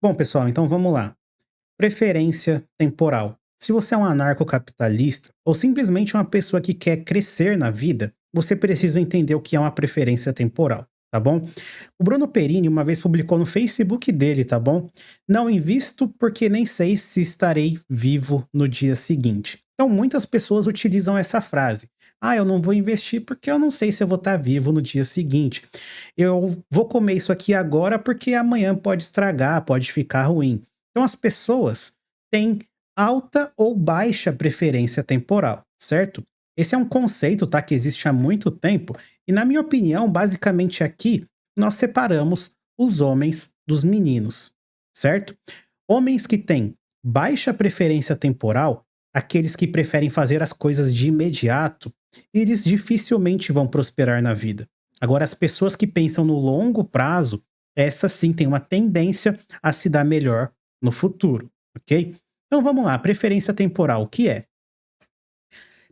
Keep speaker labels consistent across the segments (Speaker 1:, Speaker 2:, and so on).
Speaker 1: Bom, pessoal, então vamos lá. Preferência temporal. Se você é um anarcocapitalista ou simplesmente uma pessoa que quer crescer na vida, você precisa entender o que é uma preferência temporal, tá bom? O Bruno Perini uma vez publicou no Facebook dele, tá bom? Não invisto porque nem sei se estarei vivo no dia seguinte. Então, muitas pessoas utilizam essa frase. Ah, eu não vou investir porque eu não sei se eu vou estar vivo no dia seguinte. Eu vou comer isso aqui agora porque amanhã pode estragar, pode ficar ruim. Então, as pessoas têm alta ou baixa preferência temporal, certo? Esse é um conceito, tá, que existe há muito tempo e, na minha opinião, basicamente aqui nós separamos os homens dos meninos, certo? Homens que têm baixa preferência temporal, aqueles que preferem fazer as coisas de imediato, eles dificilmente vão prosperar na vida. Agora, as pessoas que pensam no longo prazo, essas sim têm uma tendência a se dar melhor no futuro, ok? Então vamos lá, preferência temporal, o que é?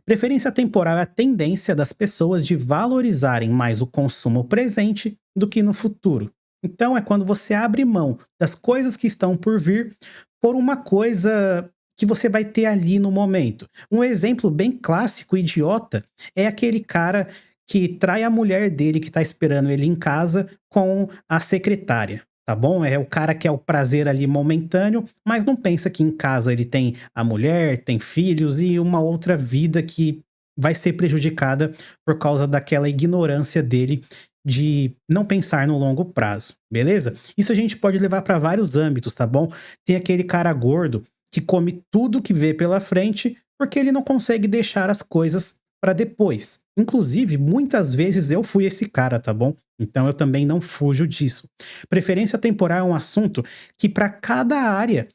Speaker 1: Preferência temporal é a tendência das pessoas de valorizarem mais o consumo presente do que no futuro. Então é quando você abre mão das coisas que estão por vir por uma coisa que você vai ter ali no momento. Um exemplo bem clássico, idiota, é aquele cara que trai a mulher dele que está esperando ele em casa com a secretária. Tá bom? É o cara que é o prazer ali momentâneo, mas não pensa que em casa ele tem a mulher, tem filhos e uma outra vida que vai ser prejudicada por causa daquela ignorância dele de não pensar no longo prazo, beleza? Isso a gente pode levar para vários âmbitos, tá bom? Tem aquele cara gordo que come tudo que vê pela frente porque ele não consegue deixar as coisas para depois. Inclusive, muitas vezes eu fui esse cara, tá bom? Então eu também não fujo disso. Preferência temporal é um assunto que para cada área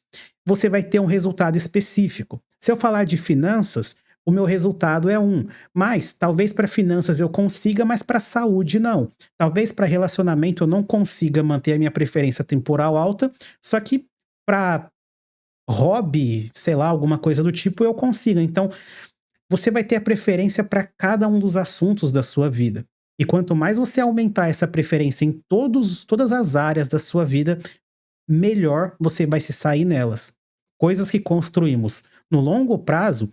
Speaker 1: você vai ter um resultado específico. Se eu falar de finanças, o meu resultado é um, mas talvez para finanças eu consiga, mas para saúde não. Talvez para relacionamento eu não consiga manter a minha preferência temporal alta, só que para hobby, sei lá, alguma coisa do tipo, eu consigo. Então, você vai ter a preferência para cada um dos assuntos da sua vida. E quanto mais você aumentar essa preferência em todas as áreas da sua vida, melhor você vai se sair nelas. Coisas que construímos no longo prazo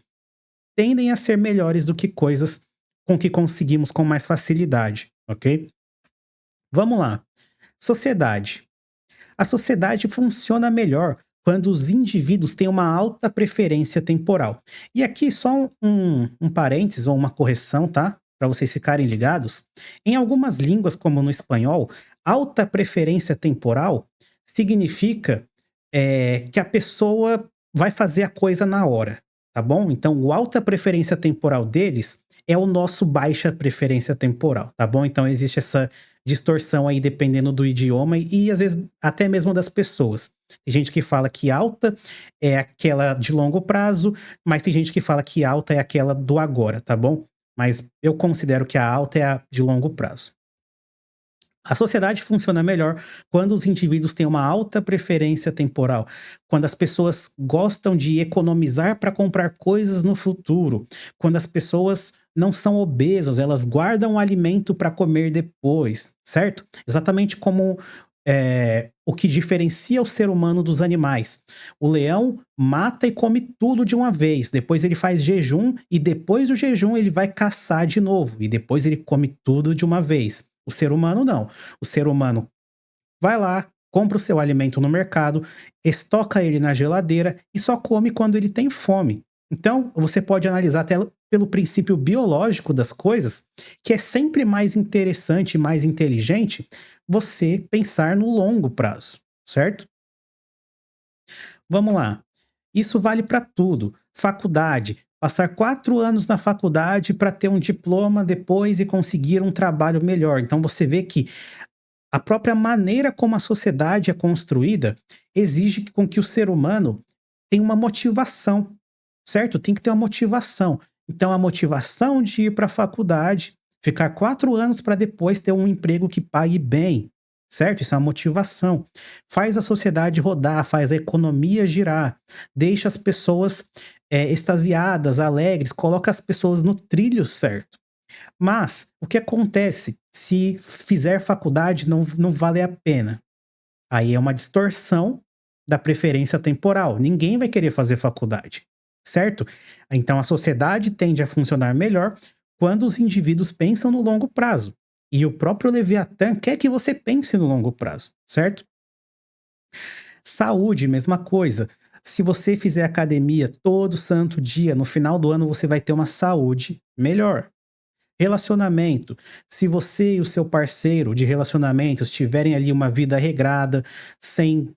Speaker 1: tendem a ser melhores do que coisas com que conseguimos com mais facilidade, ok? Vamos lá. Sociedade. A sociedade funciona melhor quando os indivíduos têm uma alta preferência temporal. E aqui só um parênteses ou uma correção, tá? Para vocês ficarem ligados. Em algumas línguas, como no espanhol, alta preferência temporal significa que a pessoa vai fazer a coisa na hora, tá bom? Então, o alta preferência temporal deles é o nosso baixa preferência temporal, tá bom? Então, existe essa distorção aí dependendo do idioma e às vezes até mesmo das pessoas. Tem gente que fala que alta é aquela de longo prazo, mas tem gente que fala que alta é aquela do agora, tá bom? Mas eu considero que a alta é a de longo prazo. A sociedade funciona melhor quando os indivíduos têm uma alta preferência temporal, quando as pessoas gostam de economizar para comprar coisas no futuro, quando as pessoas não são obesas, elas guardam o alimento para comer depois, certo? Exatamente como o que diferencia o ser humano dos animais. O leão mata e come tudo de uma vez, depois ele faz jejum e depois do jejum ele vai caçar de novo e depois ele come tudo de uma vez. O ser humano não. O ser humano vai lá, compra o seu alimento no mercado, estoca ele na geladeira e só come quando ele tem fome. Então, você pode analisar até pelo princípio biológico das coisas, que é sempre mais interessante e mais inteligente você pensar no longo prazo, certo? Vamos lá. Isso vale para tudo. Faculdade. Passar 4 anos na faculdade para ter um diploma depois e conseguir um trabalho melhor. Então você vê que a própria maneira como a sociedade é construída exige com que o ser humano tenha uma motivação, certo? Tem que ter uma motivação. Então, a motivação de ir para a faculdade, ficar 4 anos para depois ter um emprego que pague bem, certo? Isso é uma motivação. Faz a sociedade rodar, faz a economia girar, deixa as pessoas extasiadas, alegres, coloca as pessoas no trilho certo. Mas o que acontece se fizer faculdade não vale a pena? Aí é uma distorção, da preferência temporal. Ninguém vai querer fazer faculdade, certo? Então a sociedade tende a funcionar melhor quando os indivíduos pensam no longo prazo. E o próprio Leviatã quer que você pense no longo prazo, certo? Saúde, mesma coisa. Se você fizer academia todo santo dia, no final do ano você vai ter uma saúde melhor. Relacionamento. Se você e o seu parceiro de relacionamentos tiverem ali uma vida regrada, sem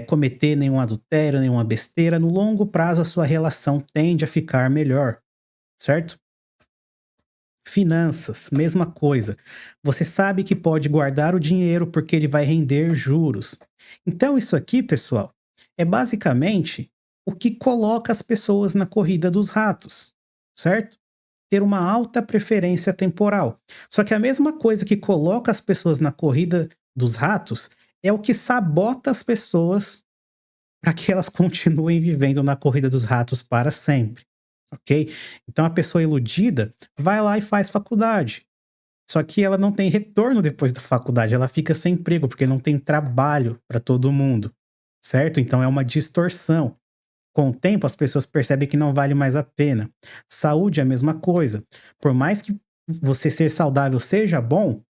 Speaker 1: cometer nenhum adultério, nenhuma besteira, no longo prazo a sua relação tende a ficar melhor, certo? Finanças, mesma coisa. Você sabe que pode guardar o dinheiro porque ele vai render juros. Então, isso aqui, pessoal, é basicamente o que coloca as pessoas na corrida dos ratos, certo? Ter uma alta preferência temporal. Só que a mesma coisa que coloca as pessoas na corrida dos ratos é o que sabota as pessoas para que elas continuem vivendo na corrida dos ratos para sempre, ok? Então a pessoa iludida vai lá e faz faculdade. Só que ela não tem retorno depois da faculdade, ela fica sem emprego, porque não tem trabalho para todo mundo, certo? Então é uma distorção. Com o tempo, as pessoas percebem que não vale mais a pena. Saúde é a mesma coisa. Por mais que você ser saudável seja bom,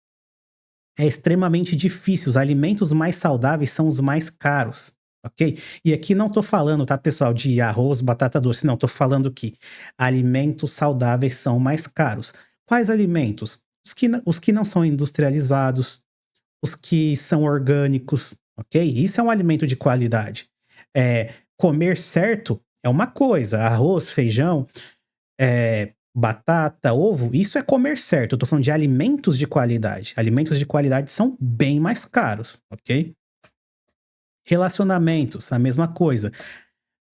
Speaker 1: é extremamente difícil. Os alimentos mais saudáveis são os mais caros, ok? E aqui não tô falando, tá, pessoal, de arroz, batata doce. Não, tô falando que alimentos saudáveis são mais caros. Quais alimentos? Os que não são industrializados, os que são orgânicos, ok? Isso é um alimento de qualidade. Comer certo é uma coisa, arroz, feijão, batata, ovo, isso é comer certo. Eu tô falando de alimentos de qualidade. Alimentos de qualidade são bem mais caros, ok? Relacionamentos, a mesma coisa.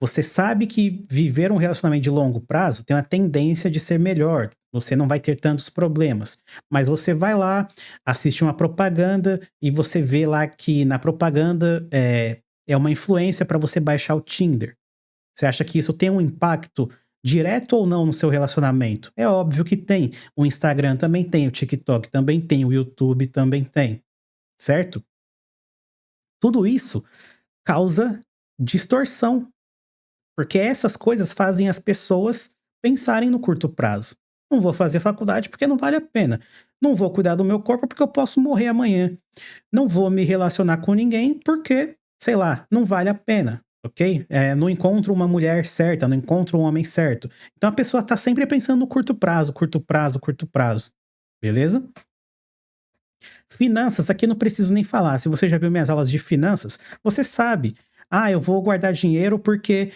Speaker 1: Você sabe que viver um relacionamento de longo prazo tem uma tendência de ser melhor. Você não vai ter tantos problemas. Mas você vai lá, assiste uma propaganda e você vê lá que na propaganda é uma influência para você baixar o Tinder. Você acha que isso tem um impacto direto ou não no seu relacionamento? É óbvio que tem. O Instagram também tem, o TikTok também tem, o YouTube também tem, certo? Tudo isso causa distorção, porque essas coisas fazem as pessoas pensarem no curto prazo. Não vou fazer faculdade porque não vale a pena. Não vou cuidar do meu corpo porque eu posso morrer amanhã. Não vou me relacionar com ninguém porque, sei lá, não vale a pena, ok? Não encontro uma mulher certa, não encontro um homem certo. Então a pessoa tá sempre pensando no curto prazo, curto prazo, curto prazo. Beleza? Finanças, aqui não preciso nem falar. Se você já viu minhas aulas de finanças, você sabe. Ah, eu vou guardar dinheiro porque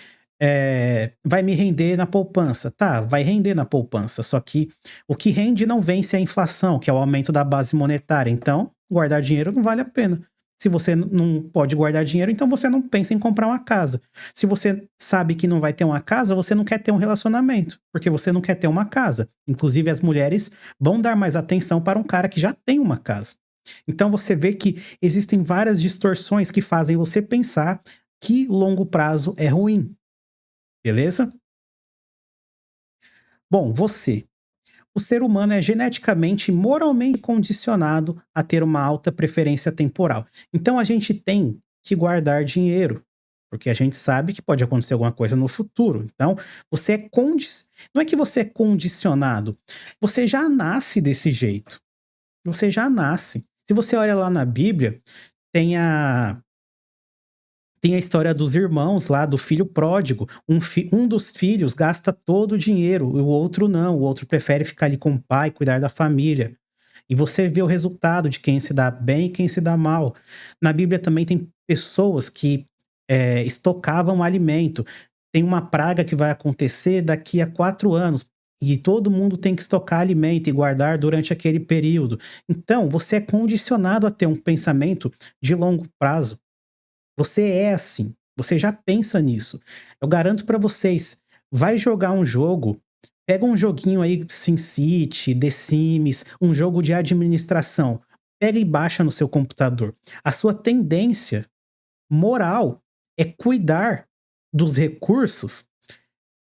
Speaker 1: vai me render na poupança. Tá, vai render na poupança. Só que o que rende não vence a inflação, que é o aumento da base monetária. Então, guardar dinheiro não vale a pena. Se você não pode guardar dinheiro, então você não pensa em comprar uma casa. Se você sabe que não vai ter uma casa, você não quer ter um relacionamento, porque você não quer ter uma casa. Inclusive, as mulheres vão dar mais atenção para um cara que já tem uma casa. Então você vê que existem várias distorções que fazem você pensar que longo prazo é ruim, beleza? Bom, você. O ser humano é geneticamente e moralmente condicionado a ter uma alta preferência temporal. Então a gente tem que guardar dinheiro, porque a gente sabe que pode acontecer alguma coisa no futuro. Então, você é não é que você é condicionado, você já nasce desse jeito. Você já nasce. Se você olha lá na Bíblia, tem a tem a história dos irmãos lá, do filho pródigo. Um dos filhos gasta todo o dinheiro, o outro não. O outro prefere ficar ali com o pai, cuidar da família. E você vê o resultado de quem se dá bem e quem se dá mal. Na Bíblia também tem pessoas que estocavam alimento. Tem uma praga que vai acontecer daqui a 4 anos. E todo mundo tem que estocar alimento e guardar durante aquele período. Então, você é condicionado a ter um pensamento de longo prazo. Você é assim, você já pensa nisso. Eu garanto pra vocês, vai jogar um jogo, pega um joguinho aí, SimCity, The Sims, um jogo de administração, pega e baixa no seu computador. A sua tendência moral é cuidar dos recursos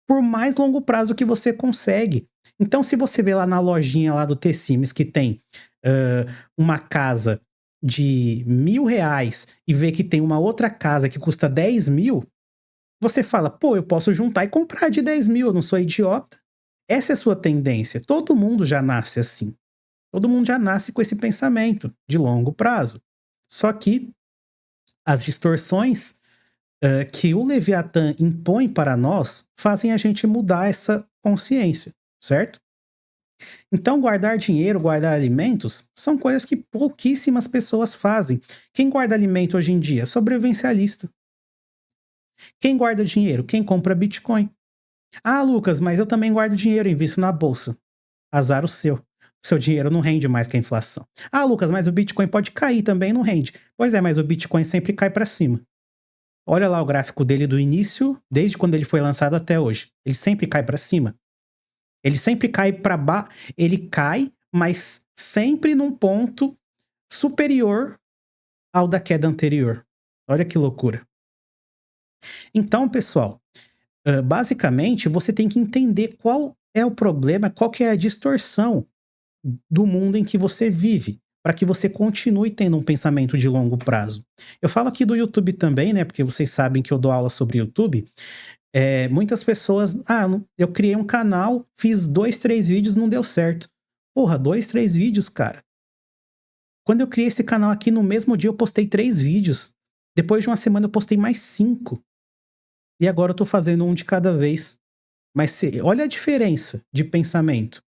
Speaker 1: por mais longo prazo que você consegue. Então, se você vê lá na lojinha lá do The Sims que tem uma casa de R$ 1.000 e vê que tem uma outra casa que custa 10.000, você fala: "Pô, eu posso juntar e comprar de 10.000, eu não sou idiota". Essa é a sua tendência, todo mundo já nasce assim. Todo mundo já nasce com esse pensamento de longo prazo. Só que as distorções, que o Leviatã impõe para nós, fazem a gente mudar essa consciência, certo? Então guardar dinheiro, guardar alimentos, são coisas que pouquíssimas pessoas fazem. Quem guarda alimento hoje em dia? Sobrevivencialista. Quem guarda dinheiro? Quem compra Bitcoin. Ah, Lucas, mas eu também guardo dinheiro e invisto na bolsa. Azar o seu. O seu dinheiro não rende mais que a inflação. Ah, Lucas, mas o Bitcoin pode cair também, não rende. Pois é, mas o Bitcoin sempre cai para cima. Olha lá o gráfico dele do início, desde quando ele foi lançado até hoje. Ele sempre cai para cima. Ele sempre cai para baixo. Ele cai, mas sempre num ponto superior ao da queda anterior. Olha que loucura. Então, pessoal, basicamente você tem que entender qual é o problema, qual que é a distorção do mundo em que você vive, para que você continue tendo um pensamento de longo prazo. Eu falo aqui do YouTube também, né, porque vocês sabem que eu dou aula sobre YouTube. Muitas pessoas: "Ah, eu criei um canal, fiz 2, 3 vídeos, não deu certo". Porra, 2, 3 vídeos, cara. Quando eu criei esse canal aqui, no mesmo dia eu postei 3 vídeos. Depois de uma semana eu postei mais 5. E agora eu tô fazendo um de cada vez. Mas olha a diferença de pensamento.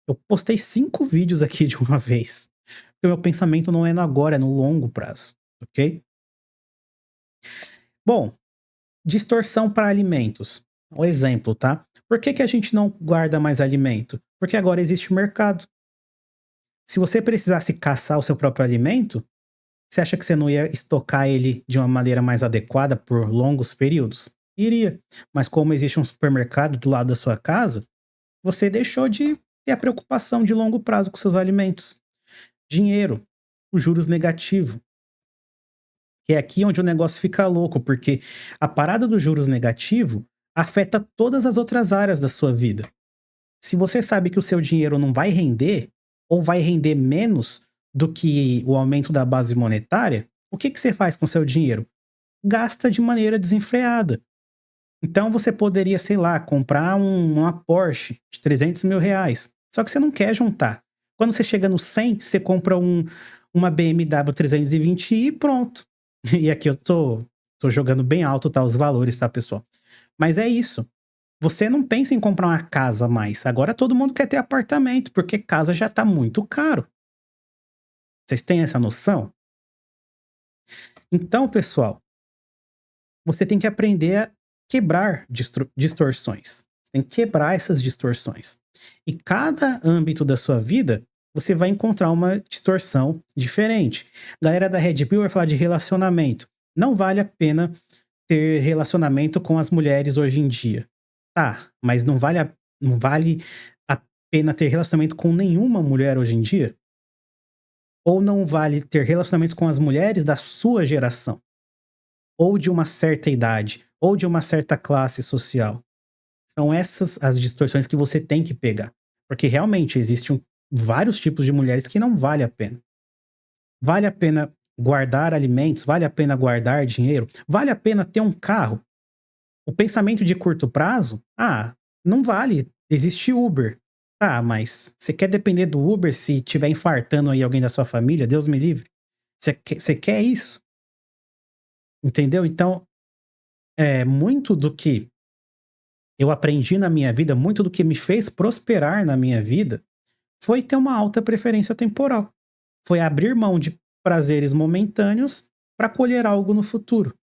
Speaker 1: Eu postei 5 vídeos aqui de uma vez. Porque o meu pensamento não é no agora, é no longo prazo, ok? Bom, distorção para alimentos. Um exemplo, tá? Por que a gente não guarda mais alimento? Porque agora existe o mercado. Se você precisasse caçar o seu próprio alimento, você acha que você não ia estocar ele de uma maneira mais adequada por longos períodos? Iria. Mas como existe um supermercado do lado da sua casa, você deixou de ter a preocupação de longo prazo com seus alimentos. Dinheiro, os juros negativos. Que é aqui onde o negócio fica louco, porque a parada dos juros negativo afeta todas as outras áreas da sua vida. Se você sabe que o seu dinheiro não vai render, ou vai render menos do que o aumento da base monetária, o que você faz com o seu dinheiro? Gasta de maneira desenfreada. Então você poderia, sei lá, comprar uma Porsche de R$ 300.000. Só que você não quer juntar. Quando você chega no 100, você compra uma BMW 320i e pronto. E aqui eu tô jogando bem alto, tá, os valores, tá, pessoal? Mas é isso. Você não pensa em comprar uma casa mais. Agora todo mundo quer ter apartamento, porque casa já tá muito caro. Vocês têm essa noção? Então, pessoal, você tem que aprender a quebrar distorções. Tem que quebrar essas distorções. E cada âmbito da sua vida, você vai encontrar uma distorção diferente. Galera da Red Pill vai falar de relacionamento. Não vale a pena ter relacionamento com as mulheres hoje em dia. Tá, mas não vale a pena ter relacionamento com nenhuma mulher hoje em dia? Ou não vale ter relacionamentos com as mulheres da sua geração? Ou de uma certa idade? Ou de uma certa classe social? São essas as distorções que você tem que pegar. Porque realmente existem vários tipos de mulheres que não vale a pena. Vale a pena guardar alimentos? Vale a pena guardar dinheiro? Vale a pena ter um carro? O pensamento de curto prazo? Ah, não vale. Existe Uber. Tá, mas você quer depender do Uber se tiver infartando aí alguém da sua família? Deus me livre. Você quer isso? Entendeu? Então, muito do que eu aprendi na minha vida, muito do que me fez prosperar na minha vida, foi ter uma alta preferência temporal. Foi abrir mão de prazeres momentâneos para colher algo no futuro.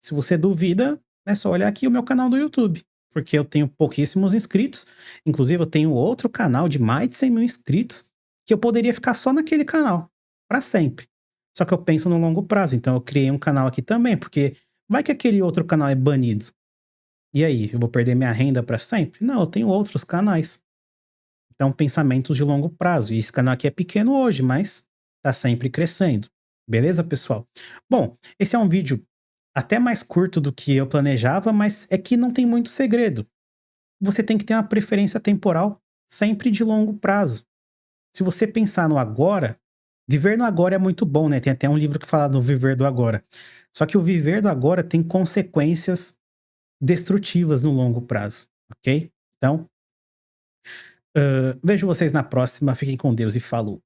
Speaker 1: Se você duvida, é só olhar aqui o meu canal do YouTube, porque eu tenho pouquíssimos inscritos. Inclusive, eu tenho outro canal de mais de 100 mil inscritos que eu poderia ficar só naquele canal, para sempre. Só que eu penso no longo prazo, então eu criei um canal aqui também, porque vai que aquele outro canal é banido. E aí, eu vou perder minha renda para sempre? Não, eu tenho outros canais. Então, pensamentos de longo prazo. E esse canal aqui é pequeno hoje, mas tá sempre crescendo. Beleza, pessoal? Bom, esse é um vídeo até mais curto do que eu planejava, mas é que não tem muito segredo. Você tem que ter uma preferência temporal sempre de longo prazo. Se você pensar no agora, Viver no agora é muito bom, né, tem até um livro que fala do viver do agora. Só que o viver do agora tem consequências destrutivas no longo prazo, ok? Então, vejo vocês na próxima, fiquem com Deus e falou.